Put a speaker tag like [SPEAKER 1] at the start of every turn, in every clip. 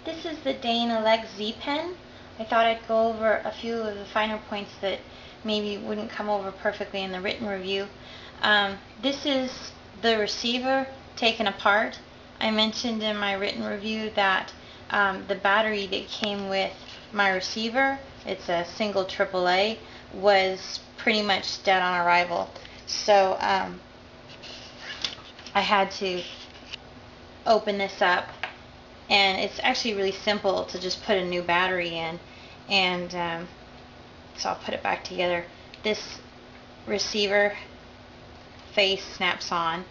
[SPEAKER 1] This is the Dane Elec Z pen. I thought I'd go over a few of the finer points that maybe wouldn't come over perfectly in the written review. This is the receiver taken apart. I mentioned in my written review that the battery that came with my receiver, it's a single AAA, was pretty much dead on arrival. So I had to open this up, and it's actually really simple to just put a new battery in, and so I'll put it back together. This receiver face snaps on,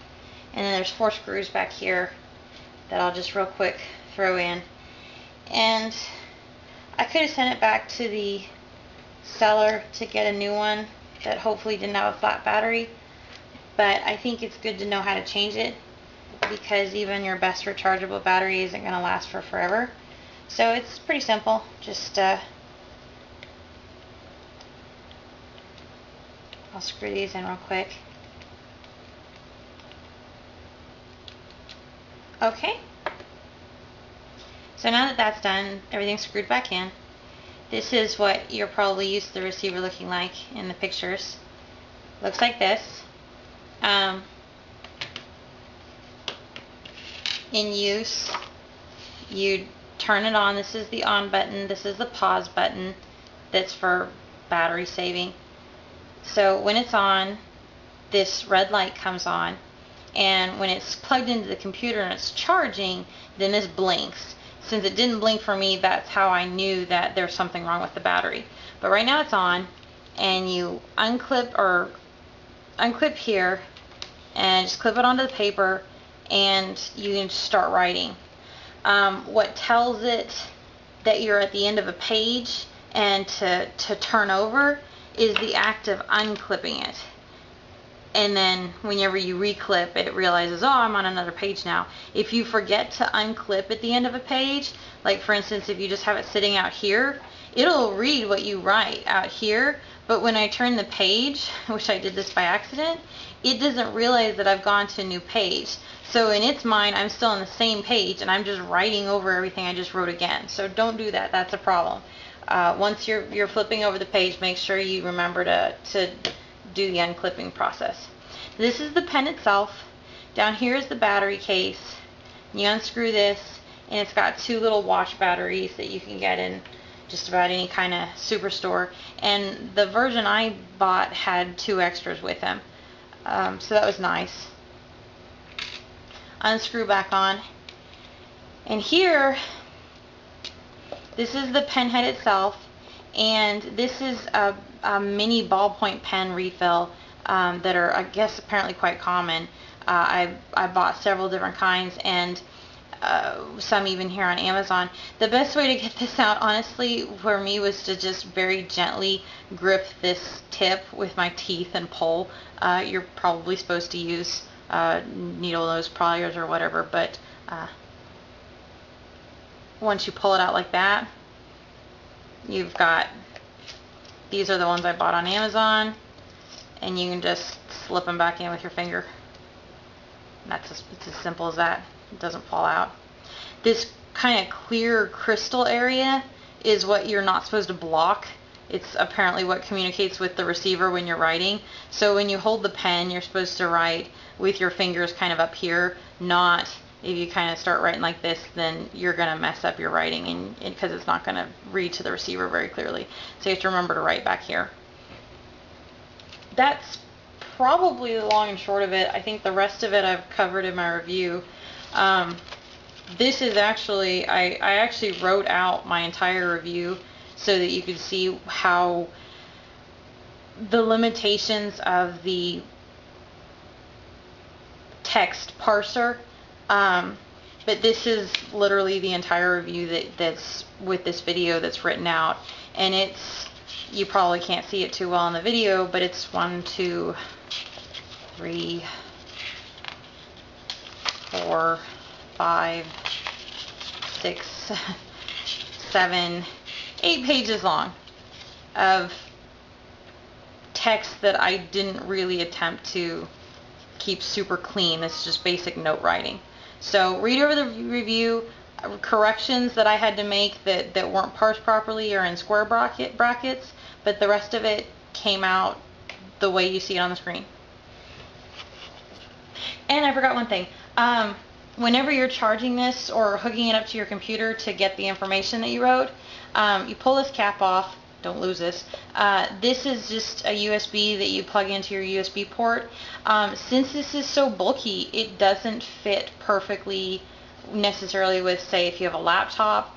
[SPEAKER 1] and then there's 4 screws back here that I'll just real quick throw in, and I could have sent it back to the seller to get a new one that hopefully didn't have a flat battery, but I think it's good to know how to change it, because even your best rechargeable battery isn't going to last for forever. So it's pretty simple. Just I'll screw these in real quick. Okay, so now that that's done, everything's screwed back in. This is what you're probably used to the receiver looking like in the pictures. Looks like this. In use, you turn it on. This is the on button. This is the pause button. That's for battery saving. So when it's on, this red light comes on, and when it's plugged into the computer and it's charging, then this blinks. Since it didn't blink for me, that's how I knew that there's something wrong with the battery. But right now it's on, and you unclip here and just clip it onto the paper, and you can start writing. What tells it that you're at the end of a page and to turn over is the act of unclipping it. And then whenever you reclip, it realizes, oh, I'm on another page now. If you forget to unclip at the end of a page, like for instance, if you just have it sitting out here, it'll read what you write out here, but when I turn the page, which I did this by accident, it doesn't realize that I've gone to a new page. So in its mind, I'm still on the same page, and I'm just writing over everything I just wrote again. So don't do that. That's a problem. Once you're flipping over the page, make sure you remember to do the unclipping process. This is the pen itself. Down here is the battery case. You unscrew this, and it's got 2 little wash batteries that you can get in just about any kind of superstore. And the version I bought had 2 extras with them. So that was nice. Unscrew back on, and here, this is the pen head itself, and this is a mini ballpoint pen refill that are, I guess, apparently quite common. I bought several different kinds, and some even here on Amazon. The best way to get this out, honestly, for me, was to just very gently grip this tip with my teeth and pull. You're probably supposed to use needle nose pliers or whatever, but once you pull it out like that, you've got, these are the ones I bought on Amazon, and you can just slip them back in with your finger. It's as simple as that. It doesn't fall out. This kind of clear crystal area is what you're not supposed to block. It's apparently what communicates with the receiver when you're writing. So when you hold the pen, you're supposed to write with your fingers kind of up here, not if you kind of start writing like this, then you're going to mess up your writing, and because it's not going to read to the receiver very clearly. So you have to remember to write back here. That's probably the long and short of it. I think the rest of it I've covered in my review. This is actually, I actually wrote out my entire review so that you could see how the limitations of the text parser, but this is literally the entire review that's with this video that's written out, and it's, you probably can't see it too well in the video, but it's 1, 2, 3, 4, 5, 6, 7, 8 pages long of text that I didn't really attempt to keep super clean. It's just basic note writing. So read over the review, corrections that I had to make that weren't parsed properly or in square brackets, but the rest of it came out the way you see it on the screen. And I forgot one thing. Whenever you're charging this or hooking it up to your computer to get the information that you wrote, you pull this cap off. Don't lose this. This is just a USB that you plug into your USB port. Since this is so bulky, it doesn't fit perfectly necessarily with, say, if you have a laptop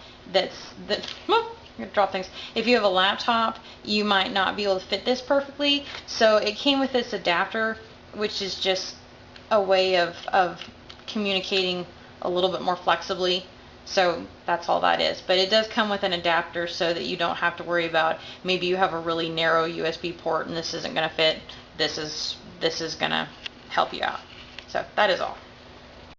[SPEAKER 1] drop things. If you have a laptop, you might not be able to fit this perfectly. So it came with this adapter, which is just a way of communicating a little bit more flexibly. So that's all that is. But it does come with an adapter so that you don't have to worry about, maybe you have a really narrow USB port and this isn't going to fit. This is going to help you out. So that is all.